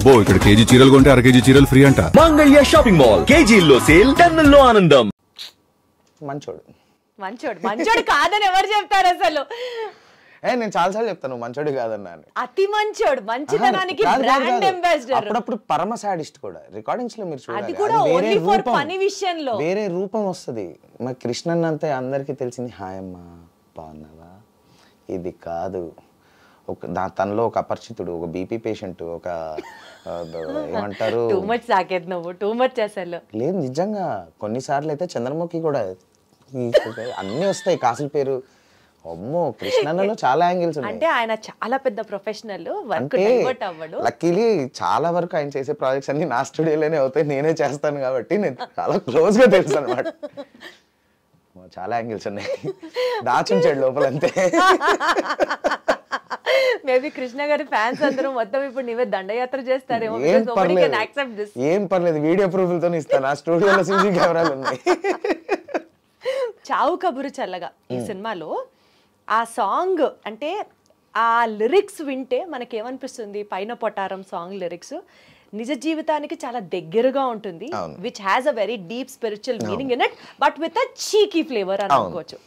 అబ్బో ఇక్కడ కేజీ చీరలు కొంటే అర కేజీ చీరలు ఫ్రీ అంట. మంగళ్య షాపింగ్ మాల్, కేజీల్లో సేల్, టన్నుల్లో ఆనందం. మంచోడు మంచోడు మంచోడు కాదని ఎవరు చెప్తారు అసలు? నేను చాలాసార్లు చెప్తాను మంచోడు కాదన్నా అని. అతి మంచోడు, మంచితనానికి బ్రాండ్ అంబాసిడర్. అప్పుడప్పుడు పరమ సాడిస్ట్ కూడా. రికార్డింగ్స్ లో మీరు అది చూడాలి, కూడా ఓన్లీ ఫర్ పని విషయంలో వేరే రూపం వస్తుంది. మరి కృష్ణన్ అంతే అందరికి తెలిసింది హాయ్ అమ్మా బాగున్నావా, ఇది కాదు. తనలో ఒక అపరిచితుడు, ఒక బీపీ పేషెంట్, ఒక ఏమంటారు టూ మచ్ సాకేత్ నువ్వు టూ మచ్ అసలు. లేదు నిజంగా కొన్నిసార్లు అయితే చంద్రముఖి కూడా అన్నీ వస్తాయి కాసుల పేరు. అమ్మో కృష్ణన్నలో చాలా యాంగిల్స్ ఉన్నాయి. అంటే ఆయన చాలా పెద్ద ప్రొఫెషనల్, వర్క్ డైవర్ట్ అవ్వడు. లక్కీలీ చాలా వరకు ఆయన చేసే ప్రాజెక్ట్స్ అన్ని నా స్టూడియోలోనే అవుతాయి, నేనే చేస్తాను కాబట్టి నేను చాలా క్లోజ్ గా తెలుసు అనమాట. చాలా యాంగిల్స్ ఉన్నాయి, దాచుంచాడు లోపలంతే. మేబీ కృష్ణ గారి ఫ్యాన్స్ అందరూ మొత్తం ఇప్పుడు నీవే దండయాత్ర చేస్తారేమో. ఏం పర్లేదు, వీడియో ప్రూఫ్ల తో ఇస్తాను. ఆ స్టూడియోలో సీసీ కెమెరాలు ఉన్నాయి. చావు కబురు చల్లగా ఈ సినిమాలో ఆ సాంగ్ అంటే ఆ లిరిక్స్ వింటే మనకేమనిపిస్తుంది? పైన పొటారం సాంగ్ లిరిక్స్ నిజ జీవితానికి చాలా దగ్గరగా ఉంటుంది, which has a very deep spiritual meaning in it, but with a cheeky flavour అని అనుకోవచ్చు.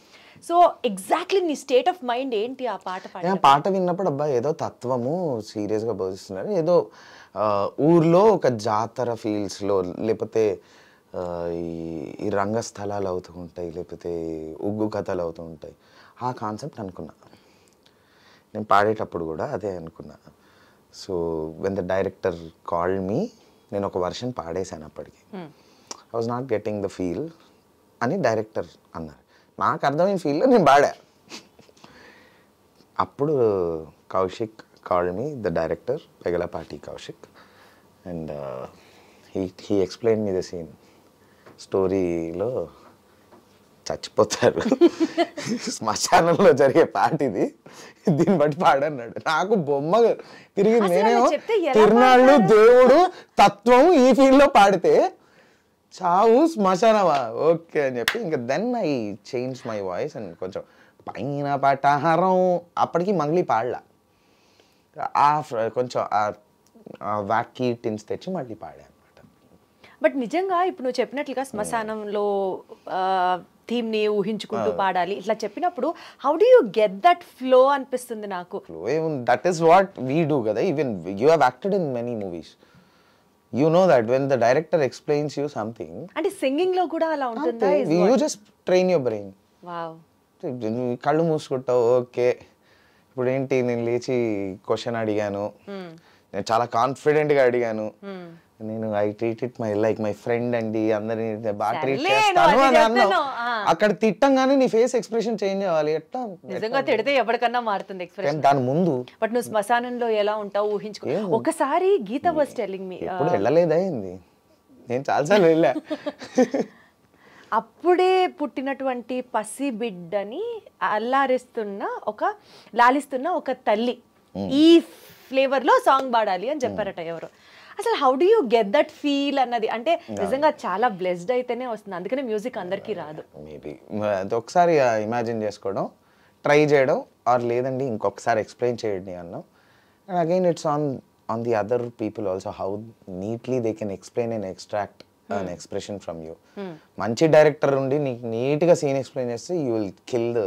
సో ఎగ్జాక్ట్లీ నీ స్టేట్ ఆఫ్ మైండ్ ఏంటి ఆ పాట విన్నప్పుడు? అబ్బా ఏదో తత్వము సీరియస్ గా బోధిస్తున్నారు, ఏదో ఊర్లో ఒక జాతర ఫీల్స్ లో, లేకపోతే ఈ రంగస్థలాలు అవుతూ ఉంటాయి, లేకపోతే ఉగ్గు కథలు అవుతూ ఉంటాయి. ఆ కాన్సెప్ట్ అనుకున్నా నేను పాడేటప్పుడు కూడా, అదే అనుకున్నా. So when the director called me, నేను ఒక వర్షన్ పాడేశాను అప్పటికి. I was not getting the feel అని డైరెక్టర్ అన్నారు. నాకు అర్థమైన ఫీల్లో నేను పాడా. అప్పుడు Kaushik called me, the director Pegalapati Kaushik, and he explain me the scene. స్టోరీలో చచ్చిపోతారు, శ్మశానంలో జరిగే పాట ఇది, దీన్ని బట్టి పాడన్నాడు. నాకు బొమ్మ తిరిగి, నేనేమో తిరునాళ్ళు, దేవుడు, తత్వం ఈ ఫీల్డ్ లో పాడితే చావు శ్మశానమా ఓకే అని చెప్పి ఇంకా then I change my voice and కొంచెం పైన పటాహారం అప్పటికి మంగ్లీ పాడలా, కొంచెం వాకీ టిన్స్ తెచ్చి మళ్ళీ పాడా. బట్ నిజంగా ఇప్పుడు నువ్వు చెప్పినట్లుగా శ్మశానంలో థీమ్ ని ఊహించుకుంటూ పాడాలి ఇట్లా చెప్పినప్పుడు how do you get that flow అనిపిస్తుంది నాకు. That is what we do కదా. Even you have acted in many movies, you know that when the director explains you something. అంటే సింగింగ్ లో కూడా అలా ఉంటుందా? You just train your brain. Wow. కళ్ళు మూసుకుంటావు, ఓకే ఇప్పుడు ఏంటి నేను లేచి క్వశ్చన్ అడిగాను, నేను చాలా కాన్ఫిడెంట్ గా అడిగాను, నేను I treat it like my friend అండి, అందరిని బాగా ట్రీట్ చేస్తాను అని అన్నావు. అక్కడ తిట్టంగానే నీ ఫేస్ ఎక్స్ప్రెషన్ చేంజ్ అవ్వాలి. ఎట్లా నిజంగా తిడితే ఎవరికన్నా మారుతుంది ఎక్స్ప్రెషన్ దాని ముందు. బట్ నువ్వు శ్మశానంలో ఎలా ఉంటావు ఊహించుకో. ఒకసారి గీత వాస్ టెల్లింగ్ మీ, ఎప్పుడు వెళ్ళలేదా ఏంది, నేను చాలాసార్లు వెళ్ళా. అప్పుడే పుట్టినటువంటి పసి బిడ్డని లాలిస్తున్న ఒక తల్లి ఈ ఫ్లేవర్ లో సాంగ్ పాడాలి అని చెప్పారట ఎవరు. అసలు how do you get that feel అన్నది? అంటే నిజంగా చాలా బ్లెస్డ్ అయితేనే వస్తుంది, అందుకనే మ్యూజిక్ అందరికీ రాదు. మేబీ అది ఒకసారి ఇమాజిన్ చేసుకోవడం, ట్రై చేయడం, ఆర్ లేదండి ఇంకొకసారి ఎక్స్ప్లెయిన్ చేయండి అన్నాం. And again it's on the other people also how neatly they can explain and extract an expression from you. మంచి డైరెక్టర్ ఉండి నీకు నీట్ గా సీన్ ఎక్స్ప్లెయిన్ చేస్తే you will kill the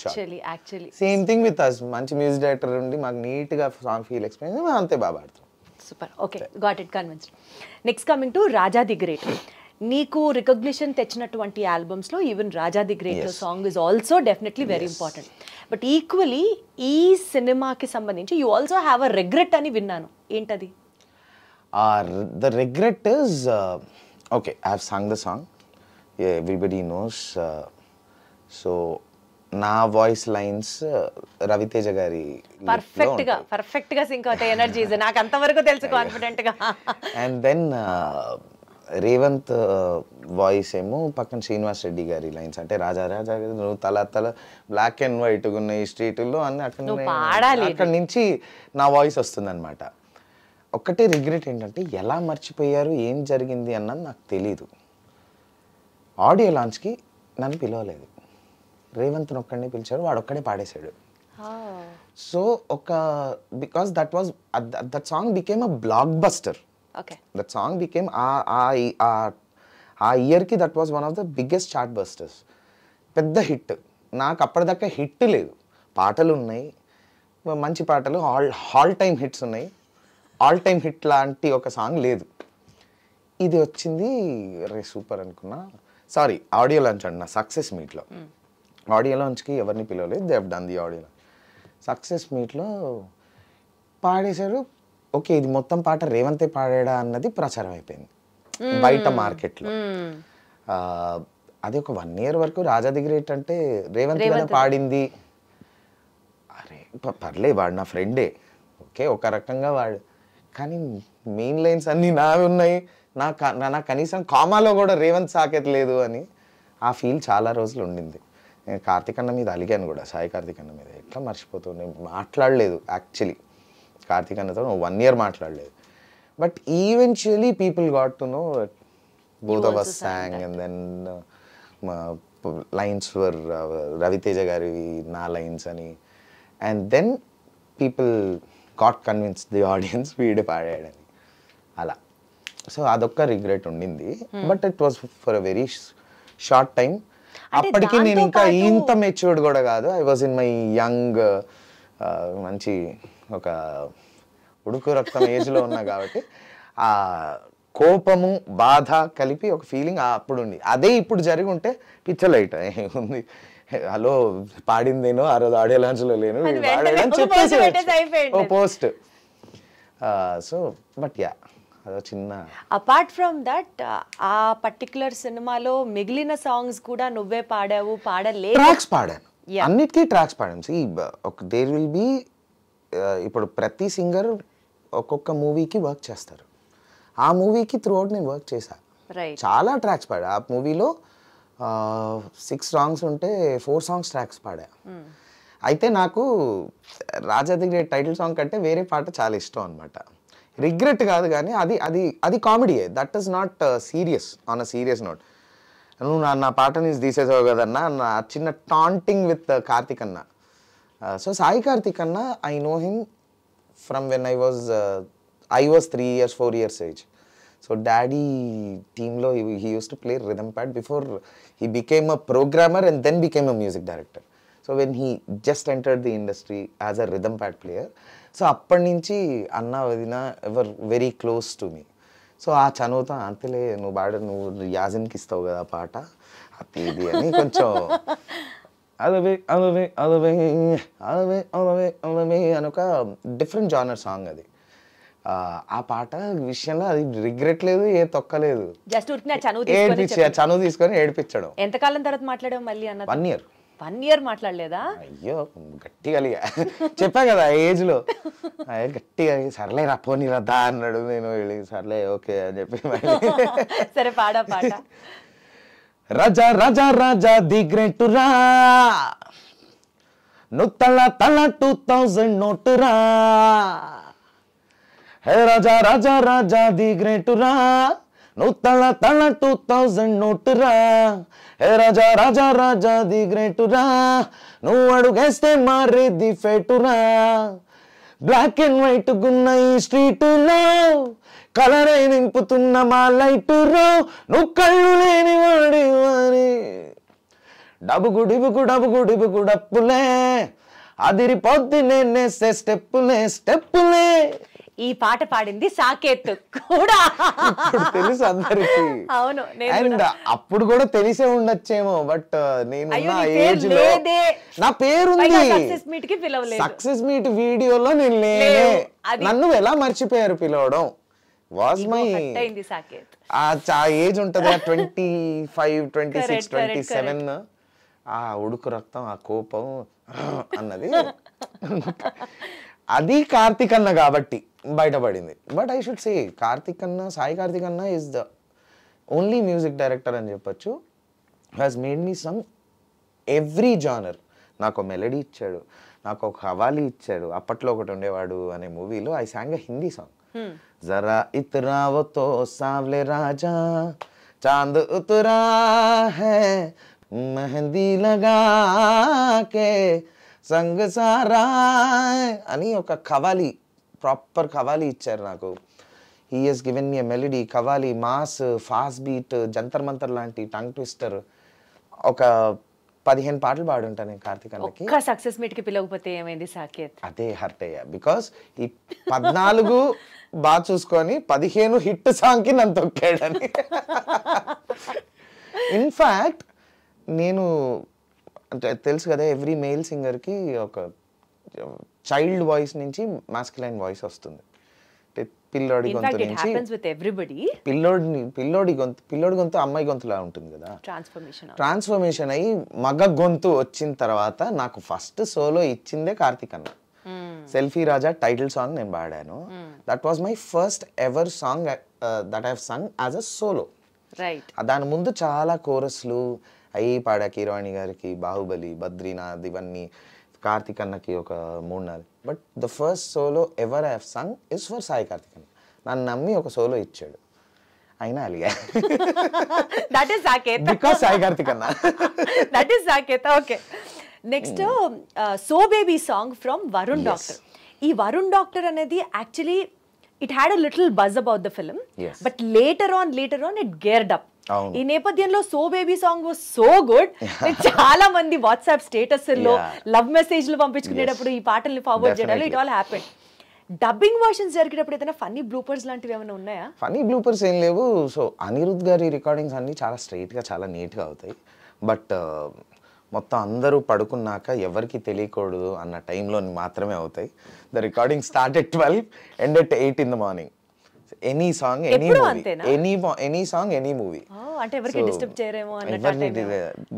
shot. Actually same thing with us. మంచి music director ఉండి మాకు neat గా song feel explain చేస్తే అంతే బాగా పాడతాం. Super, okay, got it, convinced. Next coming to Raja the great. నీకు రికగ్నిషన్ తెచ్చినటువంటి ఆల్బమ్స్ లో even Raja the great song is also definitely very important. But equally ఈ సినిమాకి సంబంధించి you also have a regret అని విన్నాను, ఏంటది? The regret is okay, I have sung the song, everybody knows, so నా వాయిస్ లైన్స్ రవితేజ గారి perfect గా sync అవుతాయి, ఎనర్జీస్ నాకు అంతవరకు తెలుసు కాన్ఫిడెంట్ గా. అండ్ దెన్ రేవంత్ వాయిస్ ఏమో పక్కన శ్రీనివాస్ రెడ్డి గారి లైన్స్, అంటే రాజా రాజా నువ్వు తల బ్లాక్ అండ్ వైట్ ఉన్న ఈ స్ట్రీట్లో అన్ని అక్కడ నుంచి నా వాయిస్ వస్తుంది అనమాట. ఒక్కటే రిగ్రెట్ ఏంటంటే ఎలా మర్చిపోయారు ఏం జరిగింది అన్నది నాకు తెలీదు. ఆడియో లాంచ్కి నన్ను పిలవలేదు, రేవంత్ని ఒక్కడినే పిలిచారు, వాడు ఒక్కడే పాడేశాడు. సో ఒక because that song became a block buster. Okay. That song became ఆ ఇయర్కి that was one of the biggest chart busters. పెద్ద హిట్. నాకు అప్పటిదాకా హిట్ లేదు. పాటలు ఉన్నాయి, మంచి పాటలు, ఆల్ టైమ్ హిట్స్ ఉన్నాయి. ఆల్ టైమ్ హిట్ లాంటి ఒక సాంగ్ లేదు. ఇది వచ్చింది, రే సూపర్ అనుకున్నా. సారీ, ఆడియో లాంచ్ అండి నా సక్సెస్ మీట్లో. ఆడియో లాంచ్కి ఎవరిని పిలవలేదు, they have done the audio launch. Success మీట్లో పాడేశారు. ఓకే, ఇది మొత్తం పాట రేవంతే పాడాడా అన్నది ప్రచారం అయిపోయింది బయట మార్కెట్లో. అది ఒక 1 year వరకు రాజా ది గ్రేట్ అంటే రేవంత్ కదా పాడింది. అరే పర్లే, వాడు నా ఫ్రెండే, ఓకే ఒక రకంగా వాడు, కానీ మెయిన్ లైన్స్ అన్నీ నావి ఉన్నాయి. నాకు కనీసం కామాలో కూడా రేవంత్ సాకేత్ లేదు అని ఆ ఫీల్ చాలా రోజులు ఉండింది. నేను కార్తీక్ అన్న మీద అలిగాను కూడా, సాయి కార్తీక్ అన్న మీద. ఎట్లా మర్చిపోతావు, నేను మాట్లాడలేదు యాక్చువల్లీ కార్తీక్ అన్నతో 1 year మాట్లాడలేదు. But eventually people got to know both of us sang, and then lines were Raviteja గారి నా లైన్స్ అని, and then people got convinced, the audience, వీడే పాడాడని అలా. సో అదొక్క రిగ్రెట్ ఉండింది. But it was for a very short time. అప్పటికి నేను ఇంకా ఇంత మెచ్యూర్డ్ కూడా కాదు. I was in my young, మంచి ఒక ఉడుకు రక్తం ఏజ్లో ఉన్నా కాబట్టి ఆ కోపము బాధ కలిపి ఒక ఫీలింగ్ అప్పుడు ఉంది. అదే ఇప్పుడు జరిగి ఉంటే పిచ్చలైట్ ఉంది, హలో పాడిందేనో ఆ రోజు ఆడియో లాంచ్లో లేను చెప్పేసి పోస్ట్. సో బట్ యా, అదో చిన్న. అపార్ట్ ఫ్రమ్ దట్, ఆ పర్టికులర్ సినిమాలో మిగిలిన సాంగ్స్ కూడా నువ్వే పాడావు, పాడలేదు? ట్రాక్స్ పాడాను, అన్నిటికీ ట్రాక్స్ పాడాను. దేర్ విల్ బి, ఇప్పుడు ప్రతి సింగర్ ఒక్కొక్క మూవీకి వర్క్ చేస్తారు. ఆ మూవీకి త్రూ అవుట్ నేను వర్క్ చేశా, చాలా ట్రాక్స్ పాడా. ఆ మూవీలో 6 songs ఉంటే 4 songs ట్రాక్స్ పాడా. అయితే నాకు రాజా ది గ్రేట్ టైటిల్ సాంగ్ కంటే వేరే పాట చాలా ఇష్టం అనమాట. రిగ్రెట్ కాదు, కానీ అది అది అది కామెడీయే. That is not serious, on a serious note. నువ్వు నా పాటని తీసేసావు కదన్నా, నా చిన్న టాంటింగ్ విత్ కార్తిక్ అన్న. సో సాయి కార్తిక్ అన్న, I know him from when I was 3 years, 4 years age. So daddy team lo he used to play rhythm pad before he became a programmer and then became a music director. So when he just entered the industry as a rhythm pad player, so appadi nunchi anna vadina ever very close to me. So aa chanuta antele nu baada nu yazin ki istavu kada paata ati idi ani koncham alave anoka different genre song adi. ఆ పాట విషయంలో అది regret లేదు, ఏ తొక్కలేదు. Just చనువు తీసుకొని ఏడిపించడం. ఎంతకాలం తర్వాత మాట్లాడావు మళ్ళీ అన్న? 1 year. 1 year మాట్లాడలేదా? అయ్యో గట్టిగా చెప్పా కదా ఏజ్ లో, గట్టిగా సర్లే రా పోనీ రద్దా అన్నాడు. నేను సర్లే ఓకే అని చెప్పి సరే పాడా పాట. రాజా రాజా రాజా ది గ్రేట్ రా, నువ్వు తల 2000 నోటు రా. హే రాజా రాజా రాజా ది గ్రేట్ రా, నువ్వు తల 2000 నోటు రా. హే రాజా రాజా రాజా ది గ్రేట్ రా, నువ్వు అడుగేస్తే మారేది ఫేటురా. బ్లాక్ అండ్ వైట్ గున్న ఈ స్ట్రీటులో కలరే నింపుతున్న మా లైటు రో. నువ్వు కళ్ళు లేని వాడి వారి డబుగు డిబుగు డబుగు డిబుగు డప్పులే, అదిరిపోద్ది నేనేసే స్టెప్పులే. ఈ పాట పాడింది సాకేత్ కూడా, తెలుసు అందరికి. అవును, అండ్ అప్పుడు కూడా తెలిసే ఉండొచ్చేమో, బట్ నేను ఏజ్ లో నా పేరుంది. సక్సెస్ మీట్ వీడియోలో నేను లేనే, నన్ను ఎలా మర్చిపోయారు పిలవడం. వాజ్ మై ఆ ఏజ్ ఉంటది, 25, 26, 27, ఆ ఉడుకు రక్తం, ఆ కోపం అన్నది అది కార్తిక్ అన్న కాబట్టి బయటపడింది. But I should say Karthik అన్న, సాయి కార్తిక్ అన్న is the only music director అని చెప్పొచ్చు, has made me some every genre. నాకు మెలడీ ఇచ్చాడు, నాకు ఒక హవాలి ఇచ్చాడు. అప్పట్లో ఒకటి ఉండేవాడు అనే మూవీలో I sang a Hindi song, జరా ఇతరా వో తో సావ్లే రాజా చాంద్ ఉతరా హై మెహందీ లగా కే సంగ సారా అని ఒక కవాలి, ప్రాపర్ కవాలి ఇచ్చారు నాకు. He has given me a melody, qawwali, mass, fast beat, Jantar Mantar లాంటి టంగ్ ట్విస్టర్. ఒక 15 పాటలు పాడుంటాను నేను కార్తీక్ అన్నకి. ఒక్క సక్సెస్ మీట్ కి పిలవకపోతే ఏమైంది సాకేత్? అదే హర్ట్ అయ్యా, బికాస్ ఈ 14 బాగా చూసుకొని 15 హిట్ సాంగ్ కి నన్ను తొక్కాడని. ఇన్ఫాక్ట్ నేను అంటే తెలుసు కదా, ఎవ్రీ మేల్ సింగర్ కి ఒక చైల్డ్ వాయిస్ నుంచి మాస్కులైన్ వాయిస్ వస్తుంది. పిల్లోడి గొంతు నుంచి పిల్లోడి గొంతు అమ్మాయి గొంతులా ఉంటుంది కదా. ట్రాన్స్ఫర్మేషన్ అయ్యి మగ గొంతు వచ్చిన తర్వాత నాకు ఫస్ట్ సోలో ఇచ్చిందే కార్తీక్ అన్న. సెల్ఫీ రాజా టైటిల్ సాంగ్ నేను పాడాను. That was my first ever song that I have Sung as a solo. దాని ముందు చాలా కోరస్లు అయ్యి పాడా, కీరవాణి గారికి, బాహుబలి, బద్రీనాథ్, ఇవన్నీ కార్తీక్ అన్నకి ఒక 3-4. But the first solo ever I have sung is for Sai Karthik అన్న. నన్ను నమ్మి ఒక సోలో ఇచ్చాడు, అయినా అలిగా. That is Saketh, because Sai Karthik అన్న. That is Saketh. Okay, next so baby song from Varun doctor. ఈ వరుణ్ డాక్టర్ అనేది actually it had a little buzz about the film, but later on it geared up. ఈ నేపథ్యంలో so baby song was so good. చాలా మంది WhatsApp status లో love మెసేజ్లు పంపించుకునేటప్పుడు ఈ పాటల్ని ఫార్వర్డ్ చేయడం, it all happen. Dubbing versions జరిగేటప్పుడు ఏదైనా ఫన్నీ బ్లూపర్స్ లాంటివి ఏమైనా ఉన్నాయా? ఫన్నీ బ్లూపర్స్ ఏం లేవు. సో అనిరుద్ధ్ గారి రికార్డింగ్స్ అన్ని చాలా స్ట్రైట్గా, చాలా నీట్గా అవుతాయి. బట్ మొత్తం అందరూ పడుకున్నాక ఎవరికి తెలియకూడదు అన్న టైంలో మాత్రమే అవుతాయి. The recording start at 12, end at 8 in the morning. Any song, any song, any movie. అంటే ఎవరికి డిస్టర్బ్ చేయరేమో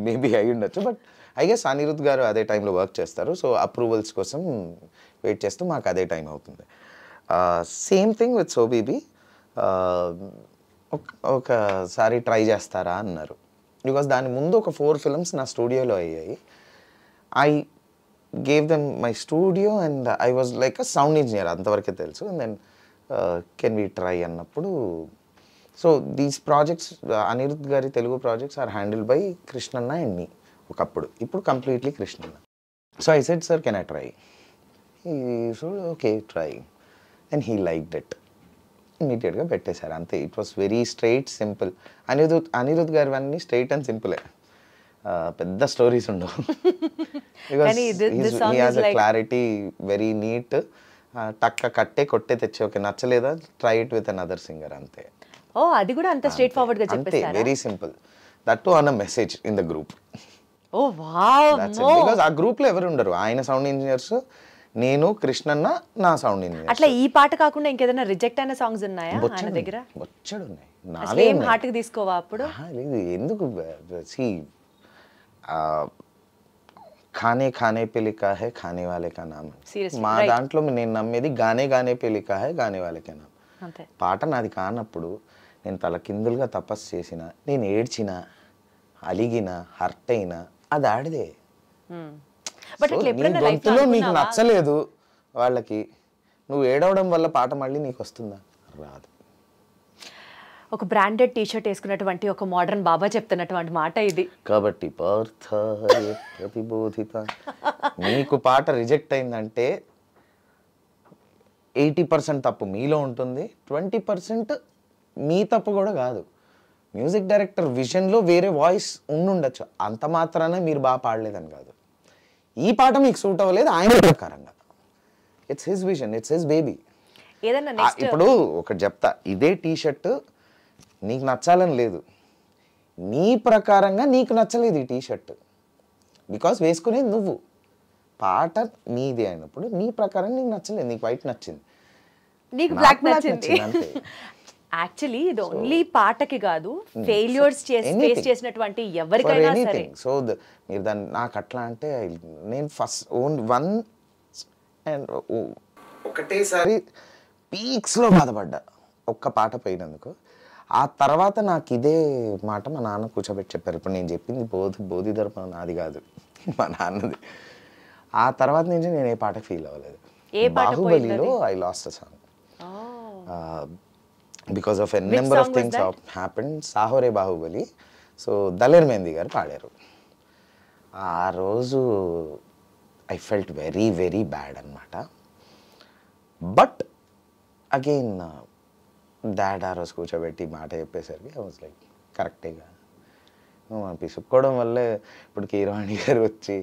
మేబీ అయి ఉండొచ్చు. బట్ ఐ గెస్ అనిరుద్ధ్ గారు అదే టైంలో వర్క్ చేస్తారు. సో అప్రూవల్స్ కోసం వెయిట్ చేస్తూ మాకు అదే టైం అవుతుంది. Same thing with so baby. ఒకసారి ట్రై చేస్తారా అన్నారు. బికాస్ దాని ముందు ఒక 4 films నా స్టూడియోలో అయ్యాయి. I gave them my studio and I was like a sound engineer, అంతవరకే తెలుసు. And then can we try అన్నప్పుడు, సో దీస్ ప్రాజెక్ట్స్, అనిరుద్ధ్ గారి Telugu projects are handled by కృష్ణన్న అండ్ మీ ఒకప్పుడు. ఇప్పుడు కంప్లీట్లీ కృష్ణన్న. So I said, sir can I try? So okay try. And he liked it. ఇమీడియట్గా పెట్టేశారు, అంతే. It was very straight, simple. Anirudh గారు అన్నీ స్ట్రైట్ అండ్ సింపులే, పెద్ద స్టోరీస్ ఉండవు. Because he has a clarity, very neat. టక్క కట్టే కొట్టే తెచ్చి, ఓకే నచ్చలేదా, try it with another singer, అంతే. ఓ, అది కూడా అంత స్ట్రైట్ ఫార్వర్డ్ గా చెప్పేస్తారా? Very simple. That to on a message in the group. Oh wow. Because ఆ గ్రూప్ లో ఎవరు ఉండరు, ఆయన సౌండ్ ఇంజనీర్స్, నేను, కృష్ణన్న, నా సౌండ్ ఇంజనీర్. అట్లా ఈ పాట కాకుండా ఇంకేదైనా రిజెక్ట్ అయిన సాంగ్స్ ఉన్నాయా ఆయన దగ్గర? బొచ్చడు ఉన్నాయి. ఏం హార్ట్ కి తీసుకోవా అప్పుడు? లేదు, ఎందుకు. ఖానే ఖానే పే లిఖా హై ఖానే వాలే కా నామ్. మా దాంట్లో నేను నమ్మేది గానే గానే పే లిఖా హై గానే వాలే కా నామ్. పాట నాది కానప్పుడు నేను తల కిందులుగా తపస్సు చేసిన, నేను ఏడ్చిన, అలిగిన, హర్ట్ అయినా, అది ఆడిదే. గొంతులో నీకు నచ్చలేదు వాళ్ళకి, నువ్వు ఏడవడం వల్ల పాట మళ్ళీ నీకు వస్తుందా? రాదు. ఒక బ్రాండెడ్ టీషర్ట్ వేసుకున్నటువంటి ఒక మోడర్న్ బాబా చెప్తున్నటువంటి మాట ఇది. కాబట్టి ప్రతిబోధిత, నీకు పాట రిజెక్ట్ అయిందంటే 80% తప్పు మీలో ఉంటుంది, 20% మీ తప్పు కూడా కాదు. మ్యూజిక్ డైరెక్టర్ విజన్లో వేరే వాయిస్ ఉండుండొచ్చు, అంత మాత్రాన మీరు బాగా పాడలేదని కాదు. ఈ పాట మీకు సూట్ అవ్వలేదు ఆయన ప్రకారంగా. It's his vision, it's his baby. ఇప్పుడు ఒకటి చెప్తా, ఇదే టీషర్ట్ నీకు నచ్చాలని లేదు, నీ ప్రకారంగా నీకు నచ్చలేదు ఈ టీషర్ట్, బికాస్ వేసుకునేది నువ్వు, పాట నీది అయినప్పుడు నీ ప్రకారం నీకు నచ్చలేదు, నీకు వైట్ నచ్చింది, నీకు బ్లాక్ నచ్చింది. యాక్చువల్లీ ఇది ఓన్లీ పాటకి కాదు, ఫెయిల్యూర్స్ ఫేస్ చేసినటువంటి ఎవరికైనా సరే. సో మీరు దాన్ని, నాకు అట్లా అంటే నేను ఫస్ట్ ఒకటేసారి పీక్స్లో బాధపడ్డా ఒక్క పాట పోయినందుకు. ఆ తర్వాత నాకు ఇదే మాట మా నాన్న కూర్చోబెట్టి చెప్పారు. ఇప్పుడు నేను చెప్పింది బోధి ధర్మం నాది కాదు, మా నాన్నది. ఆ తర్వాత నుంచి నేను ఏ పాటకు ఫీల్ అవ్వలేదు. బాహుబలిలో I lost a song because of a number of things happened. Saahore Baahubali. So Daler Mehndi garu పాడారు. ఆ రోజు I felt very very bad అనమాట. బట్ అగైన్ డాడ్ ఆ రోజు కూర్చోబెట్టి మాట చెప్పేసరికి ఐ వాజ్ లైక్ కరెక్టేగా మనం పిసుక్కోవడం వల్లే ఇప్పుడు కీరవాణి గారు వచ్చి,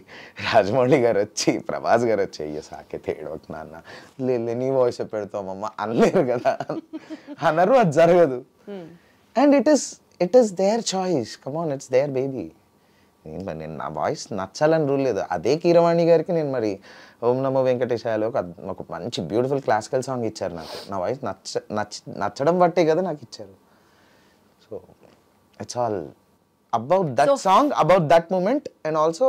రాజమౌళి గారు వచ్చి, ప్రభాస్ గారు వచ్చి అయ్యో సాకేత్ ఏడవకు నాన్న, లేదు నీ వాయిస్ చెప్పెడతామమ్మ అనలేరు కదా, అనరు, అది జరగదు. And it is their choice, come on, it's their baby. నేను నా వాయిస్ నచ్చాలని రూల్ లేదు. అదే కీరవాణి గారికి నేను మరి ఓం నమో వెంకటేశాయలో ఒక మంచి బ్యూటిఫుల్ క్లాసికల్ సాంగ్ ఇచ్చారు నాకు. నా వాయిస్ నచ్చడం బట్టే కదా నాకు ఇచ్చారు. So it's all about that song, about that moment. And also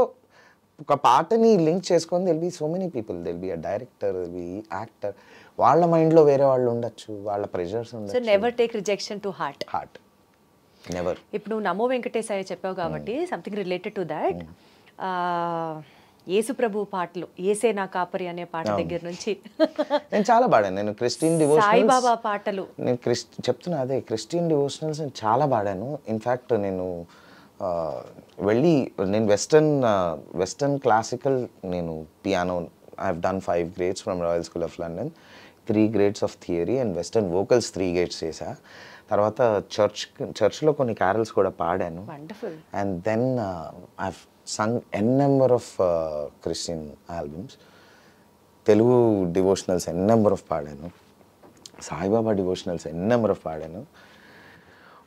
ఒక పాటని లింక్ చేసుకొని there'll be so many people, there'll be a director, there'll be actor, వాళ్ళ మైండ్లో వేరే వాళ్ళు ఉండొచ్చు, వాళ్ళ ప్రెషర్స్ ఉండొచ్చు. So never take rejection to heart. Never. ఇప్పుడు నువ్వు నమో వెంకటేశాయ చెప్పావు కాబట్టి సంథింగ్ రిలేటెడ్ టు దాట్, యేసు ప్రభు పాటలు, ఏసే నా కాపరి అనే పాట దగ్గర నుంచి నేను చాలా పాడాను. నేను క్రిస్టియన్ డివోషనల్స్, సాయిబాబా పాటలు, నేను చెప్తున్నా అదే క్రిస్టియన్ డివోషనల్స్ నేను చాలా పాడాను. ఇన్ఫ్యాక్ట్ నేను నేను వెస్టర్న్ క్లాసికల్, నేను piano I have done 5 grades from royal school of London, 3 grades of theory and western vocals 3 grades చేశా. తర్వాత చర్చ్లో కొన్ని క్యారల్స్ కూడా పాడాను. And then I sung n number of Christian albums, Telugu devotionals n number of పాడాను, Saibaba devotionals n number of పాడాను.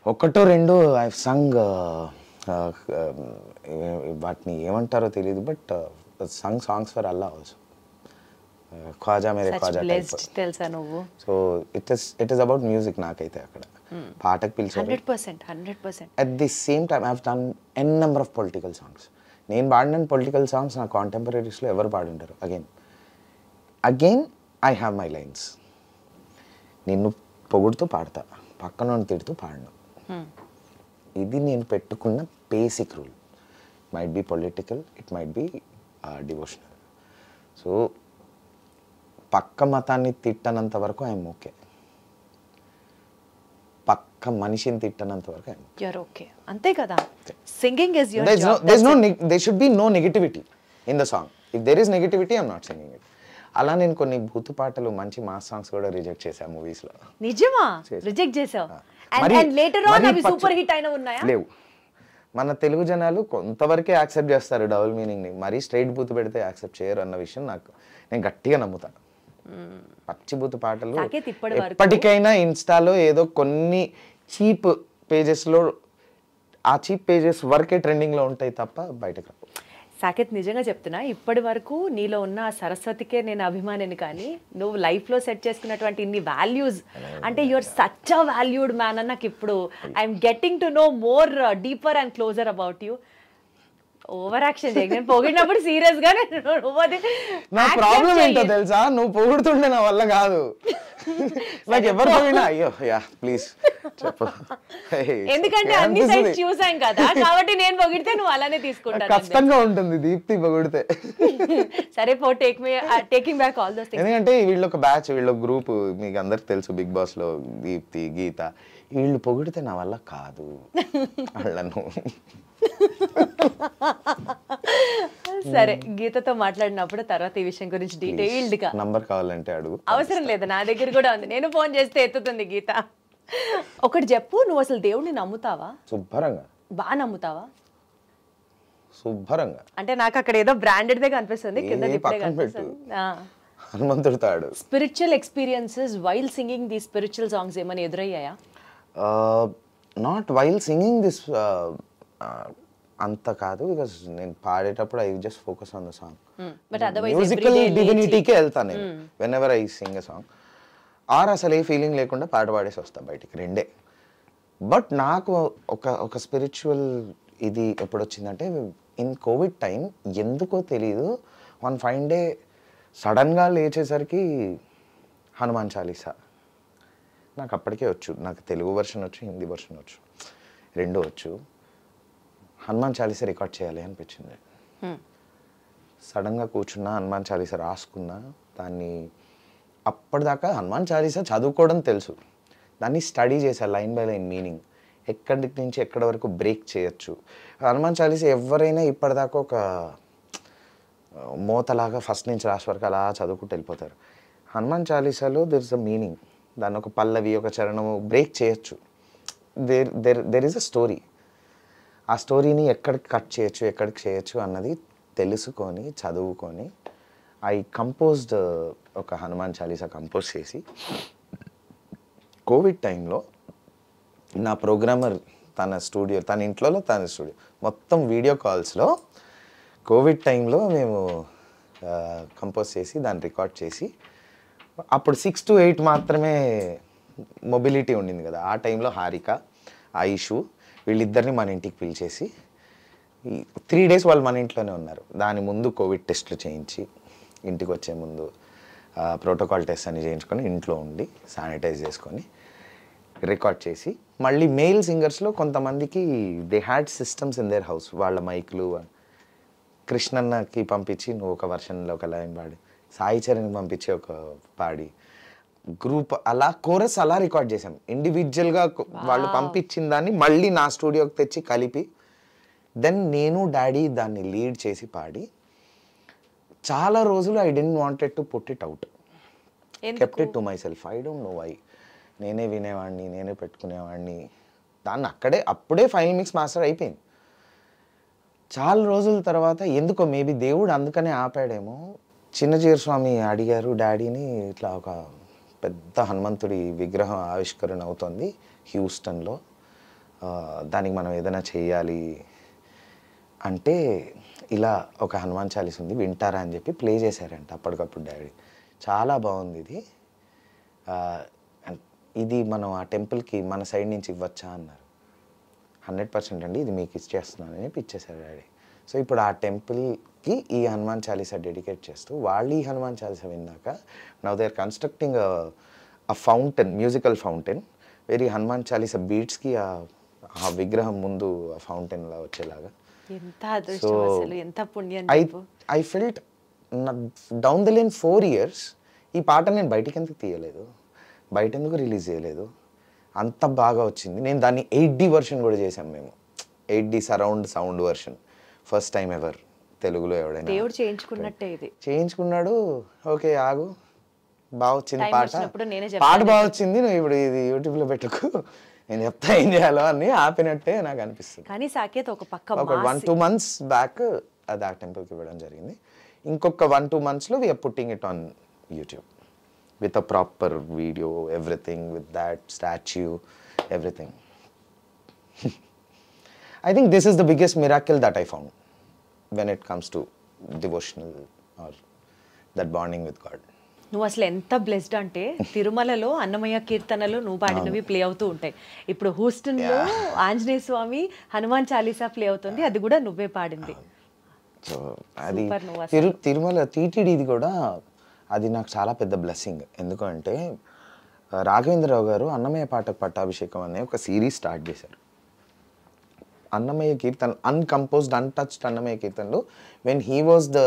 ఒకటో రెండో ఐ సంగ్, వాటిని ఏమంటారో తెలియదు, but sung songs for Allah also, Khwaja మేరే ఖ్వాజా తెలుసా నువ్వు. So it is about music నాకైతే అక్కడ పాటకు పిలిచారు. 100%. At the same time I have done n number of political songs. నేను పాడిన పొలిటికల్ సాంగ్స్ నా కాంటెంపరీస్లో ఎవరు పాడుంటారు. Again I have my lines. నిన్ను పొగుడుతూ పాడతా, పక్కన తిడుతూ పాడను. ఇది నేను పెట్టుకున్న basic rule. Might be political, it might be devotional. So పక్క మతాన్ని తిట్టనంత వరకు ఐఎమ్ ఓకే, పక్క మనిషిని తిట్టనంత వరకు ఐఎమ్ ఓకే. అంతే కదా, singing is your job. there should be no negativity in the song. If there is negativity, I'm not singing it. అలా నేను కొన్ని భూతు పాటలు, మంచి మాస్ సాంగ్స్ కూడా రిజెక్ట్ చేశాను మూవీస్ లో. నిజమా? రిజెక్ట్ చేసావు? అండ్ లేటర్ ఆన్ అవి సూపర్ హిట్ అయిన ఉన్నాయా? లేవు. మన తెలుగు జనాలు కొంతవరకే యాక్సెప్ట్ చేస్తారు డబుల్ మీనింగ్ ని, మరీ స్ట్రైట్ బూతు పెడితే యాక్సెప్ట్ చేయరు అన్న విషయం నేను గట్టిగా నమ్ముతాను. పచ్చి బూతు పాటలు ఎప్పటికైనా ఇన్స్టాలో ఏదో కొన్ని చీప్ పేజెస్లో, ఆ చీప్ పేజెస్ వరకే ట్రెండింగ్లో ఉంటాయి తప్ప బయటకు రావు. సాకేత్, నిజంగా చెప్తున్నా, ఇప్పటి వరకు నీలో ఉన్న ఆ సరస్వతికే నేను అభిమానిని, కానీ నువ్వు లైఫ్లో సెట్ చేసుకున్నటువంటి ఇన్ని వాల్యూస్, అంటే your such a valued man అని నాకు ఇప్పుడు I'm getting to know more deeper and closer about you. Over action చేయకు. నేను పొగిడినప్పుడు సీరియస్ గా నా ప్రాబ్లం ఏంటో తెలుసా, నువ్వు పొగుడుతుండే నా వల్ల కాదు. నాకు ఎవరు పొగిడినా అయ్యో యా ప్లీజ్ చెప్పు, ఎందుకంటే అన్ని సైడ్స్ చూసాం కదా, కాబట్టి నేను పొగిడితే నువ్వు అలానే తీసుకుంటాను. కష్టంగా ఉంటుంది దీప్తి పొగిడితే. సరే పో, taking back all those things. ఎందుకంటే వీళ్ళు ఒక బ్యాచ్, వీళ్ళు గ్రూప్, మీకు అందరికి తెలుసు బిగ్ బాస్ లో దీప్తి, గీత, వీళ్ళు పొగిడితే నా వల్ల కాదు వాళ్ళను. సరే, గీతతో మాట్లాడినప్పుడు తర్వాత ఈ విషయం గురించి డీటెయిల్డ్ గా. నంబర్ కావాలంటే అడుగు. అవసరం లేదు, నా దగ్గర కూడా ఉంది, నేను ఫోన్ చేస్తే ఎత్తుతుంది గీత. ఒకటి చెప్పు, నువ్వు అసలు దేవుడిని నమ్ముతావా? శుభ్రంగా. బాగా నమ్ముతావా? శుభ్రంగా. అంటే నాకు అక్కడ ఏదో బ్రాండెడ్ దే కనిపిస్తుంది, కింద హనుమంతుడు తాడు. Spiritual experiences while singing the spiritual songs ఏమైనా ఎదురయ్యాయా? నాట్ వైల్ సింగింగ్ దిస్, అంత కాదు, బికాస్ నేను పాడేటప్పుడు I just focus on the song. Musical డివినిటీకే వెళ్తాను నేను whenever I sing a song. Or అసలు ఏ ఫీలింగ్ లేకుండా పాట పాడేసి వస్తాను బయటికి, రెండే. బట్ నాకు ఒక స్పిరిచువల్ ఇది ఎప్పుడు వచ్చిందంటే ఇన్ కోవిడ్ టైం, ఎందుకో తెలీదు, వన్ ఫైన్ డే సడన్గా లేచేసరికి హనుమాన్ చాలీసా నాకు అప్పటికే వచ్చు. నాకు తెలుగు వర్షన్ వచ్చు, హిందీ వర్షన్ వచ్చు, రెండూ వచ్చు. హనుమాన్ చాలీసా రికార్డ్ చేయాలి అనిపించింది. సడన్గా కూర్చున్నా, హనుమాన్ చాలీసా రాసుకున్నా. దాన్ని అప్పటిదాకా హనుమాన్ చాలీసా చదువుకోవడం తెలుసు, దాన్ని స్టడీ చేశా లైన్ బై లైన్ మీనింగ్, ఎక్కడి నుంచి ఎక్కడి వరకు బ్రేక్ చేయొచ్చు. హనుమాన్ చాలీసా ఎవరైనా ఇప్పటిదాకా ఒక మోతలాగా ఫస్ట్ నుంచి లాస్ట్ వరకు అలా చదువుకుంటూ వెళ్ళిపోతారు. హనుమాన్ చాలీసాలో దెర్ ఇస్ అ మీనింగ్. దాన్ని ఒక పల్లవి ఒక చరణము బ్రేక్ చేయొచ్చు. There is a story. ఆ స్టోరీని ఎక్కడికి కట్ చేయొచ్చు ఎక్కడికి చేయొచ్చు అన్నది తెలుసుకొని చదువుకొని ఐ కంపోజ్డ్ ఒక హనుమాన్ చాలీసా కంపోజ్ చేసి కోవిడ్ టైంలో నా ప్రోగ్రామర్ తన ఇంట్లో తన స్టూడియో మొత్తం వీడియో కాల్స్లో కోవిడ్ టైంలో మేము కంపోజ్ చేసి దాన్ని రికార్డ్ చేసి, అప్పుడు 6 to 8 మాత్రమే మొబిలిటీ ఉండింది కదా. ఆ టైంలో హారిక ఆయుషు వీళ్ళిద్దరిని మన ఇంటికి పిలిచేసి 3 days వాళ్ళు మన ఇంట్లోనే ఉన్నారు. దాని ముందు కోవిడ్ టెస్ట్లు చేయించి ఇంటికి వచ్చే ముందు ప్రోటోకాల్ టెస్ట్ అని చేయించుకొని ఇంట్లో ఉండి శానిటైజ్ చేసుకొని రికార్డ్ చేసి, మళ్ళీ మెయిల్ సింగర్స్లో కొంతమందికి they had systems in their house. వాళ్ళ మైక్లు కృష్ణన్నకి పంపించి నువ్వు ఒక వర్షన్లో ఒక లైన్ పాడి, సాయి చరణ్కి పంపించి ఒక పాడి, గ్రూప్ అలా కోరస్ అలా రికార్డ్ చేసాం. ఇండివిజువల్గా వాళ్ళు పంపించిన దాన్ని మళ్ళీ నా స్టూడియోకి తెచ్చి కలిపి దెన్ నేను డాడీ దాన్ని లీడ్ చేసి పాడి చాలా రోజులు I didn't wanted to put it out, kept it to myself. I don't know why. నేనే వినేవాడిని, నేనే పెట్టుకునేవాడిని. దాన్ని అప్పుడే ఫైనల్ మిక్స్ మాస్టర్ అయిపోయింది. చాలా రోజుల తర్వాత ఎందుకో మేబీ దేవుడు అందుకనే ఆపాడేమో. చిన్నజీర స్వామి అడిగారు డాడీని, ఇట్లా ఒక పెద్ద హనుమంతుడి విగ్రహం ఆవిష్కరణ అవుతుంది హ్యూస్టన్లో, దానికి మనం ఏదైనా చేయాలి అంటే ఇలా ఒక హనుమాన్ చాలీస్ ఉంది వింటారా అని చెప్పి ప్లే చేశారంట అప్పటికప్పుడు డాడీ. చాలా బాగుంది ఇది, ఇది మనం ఆ టెంపుల్కి మన సైడ్ నుంచి ఇవ్వచ్చా అన్నారు. 100% అండి, ఇది మీకు ఇచ్చేస్తున్నానని చెప్పి ఇచ్చేశారు డాడీ. సో ఇప్పుడు ఆ టెంపుల్కి ఈ హనుమాన్ చాలీసా డెడికేట్ చేస్తూ వాళ్ళు ఈ హనుమాన్ చాలీసా విన్నాక now they are constructing a fountain, musical fountain, very Hanuman Chalisa బీట్స్కి ఆ విగ్రహం ముందు ఆ ఫౌంటైన్లా వచ్చేలాగా. ఎంత అదృష్టం అసలు, ఎంత పుణ్యం. I felt down the line 4 years ఈ పాట నేను బయటికి ఎందుకు తీయలేదు, బయట ఎందుకు రిలీజ్ చేయలేదు, అంత బాగా వచ్చింది. నేను దాన్ని 8D వర్షన్ కూడా చేశాం మేము, 8D surround sound version, first time ever తెలుగులో ఎవడైనా. దేవుడు చేయించుకున్నట్టే ఇది. చేయించుకున్నాడు. ఓకే ఆగు, బాగా వచ్చింది Time పాట, వచ్చినప్పుడు నేనే పాట బాగా వచ్చింది, నువ్వు ఇప్పుడు ఇది యూట్యూబ్లో పెట్టుకు, నేను చెప్తా ఏం చేయాలో అని ఆపినట్టే నాకు అనిపిస్తుంది. కానీ సాకేత్ ఒక పక్క ఒక 1-2 months బ్యాక్ అది ఆ టెంపుల్కి ఇవ్వడం జరిగింది. ఇంకొక 1-2 monthsలో we're putting it on YouTube with a proper video, everything, with that statue, everything. I think this is the biggest miracle that I found when it comes to devotional or that bonding with God. నువ్వు అసలు ఎంత blessed అంటే తిరుమలలో అన్నమయ్య కీర్తనలు నువ్వు పాడినవి play అవుతూ ఉంటాయి. ఇప్పుడు హూస్టన్లో ఆంజనేయ స్వామి హనుమాన్ చాలీసా ప్లే అవుతుంది, అది కూడా నువ్వే పాడింది. సో అది తిరుమల టీటీడీది కూడా అది నాకు చాలా పెద్ద బ్లెస్సింగ్. ఎందుకంటే రాఘవేంద్రరావు గారు అన్నమయ్య పాటకు పట్టాభిషేకం అనే ఒక సిరీస్ స్టార్ట్ చేశారు. అన్నమయ్య కీర్తన అన్కంపోజ్డ్ అన్టచ్డ్ అన్నమయ్య కీర్తనలు when he was the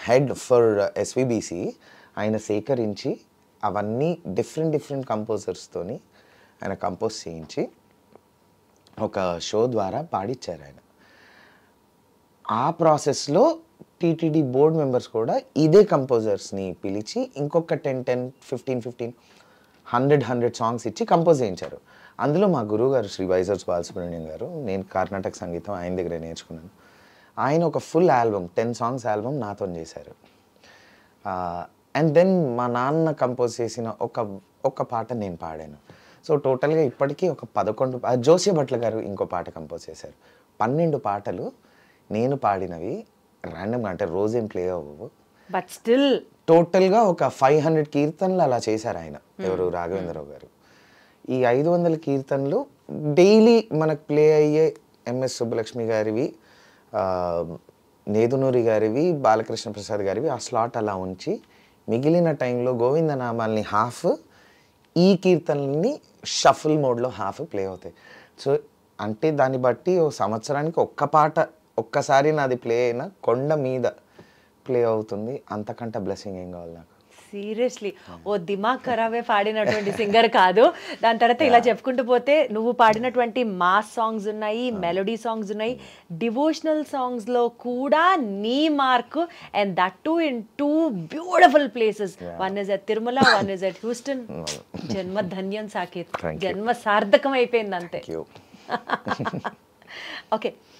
head for SVBC ఆయన సేకరించి అవన్నీ డిఫరెంట్ కంపోజర్స్తోని ఆయన కంపోజ్ చేయించి ఒక షో ద్వారా పాడిచ్చారు ఆయన. ఆ ప్రాసెస్లో టీటీడీ బోర్డ్ మెంబర్స్ కూడా ఇదే కంపోజర్స్ని పిలిచి ఇంకొక 10, 15, 100 సాంగ్స్ ఇచ్చి కంపోజ్ చేయించారు. అందులో మా గురువు గారు శ్రీ వైజర్ బాలసుబ్రహ్మణ్యం గారు, నేను కర్ణాటక సంగీతం ఆయన దగ్గరే నేర్చుకున్నాను. ఆయన ఒక ఫుల్ ఆల్బమ్ 10 songs ఆల్బమ్ నాతో చేశారు. అండ్ దెన్ మా నాన్న కంపోజ్ చేసిన ఒక పాట నేను పాడాను. సో టోటల్గా ఇప్పటికీ ఒక 11 జోస్య భట్ల గారు ఇంకో పాట కంపోజ్ చేశారు. 12 పాటలు నేను పాడినవి ర్యాండమ్గా, అంటే రోజేం ప్లే అవ్వవు, బట్ స్టిల్ టోటల్గా ఒక 500 కీర్తనలు అలా చేశారు ఆయన, ఎవరు రాఘవేంద్రరావు గారు. ఈ 500 కీర్తనలు డైలీ మనకు ప్లే అయ్యే ఎంఎస్ సుబ్బలక్ష్మి గారివి, నేదునూరి గారివి, బాలకృష్ణ ప్రసాద్ గారివి ఆ స్లాట్ అలా ఉంచి మిగిలిన టైంలో గోవిందనామాల్ని హాఫ్, ఈ కీర్తనల్ని షఫుల్ మోడ్లో హాఫ్ ప్లే అవుతాయి. సో అంటే దాన్ని బట్టి ఓ సంవత్సరానికి ఒక్క పాట ఒక్కసారి నాది ప్లే అయినా కొండ మీద ప్లే అవుతుంది. అంతకంటే బ్లెస్సింగ్ ఏం కావాలి నాకు. సీరియస్లీ ఓ దిమాగ్ ఖరాబే పాడినటువంటి సింగర్ కాదు. దాని తర్వాత ఇలా చెప్పుకుంటూ పోతే నువ్వు పాడినటువంటి మాస్ సాంగ్స్ ఉన్నాయి, మెలోడీ సాంగ్స్ ఉన్నాయి, డివోషనల్ సాంగ్స్ లో కూడా నీ mark, and that to in 2 beautiful places. One is at Tirumala, one is at Houston. జన్మ ధన్యం సాకేత్, జన్మ సార్థకం అయిపోయింది అంతే. ఓకే.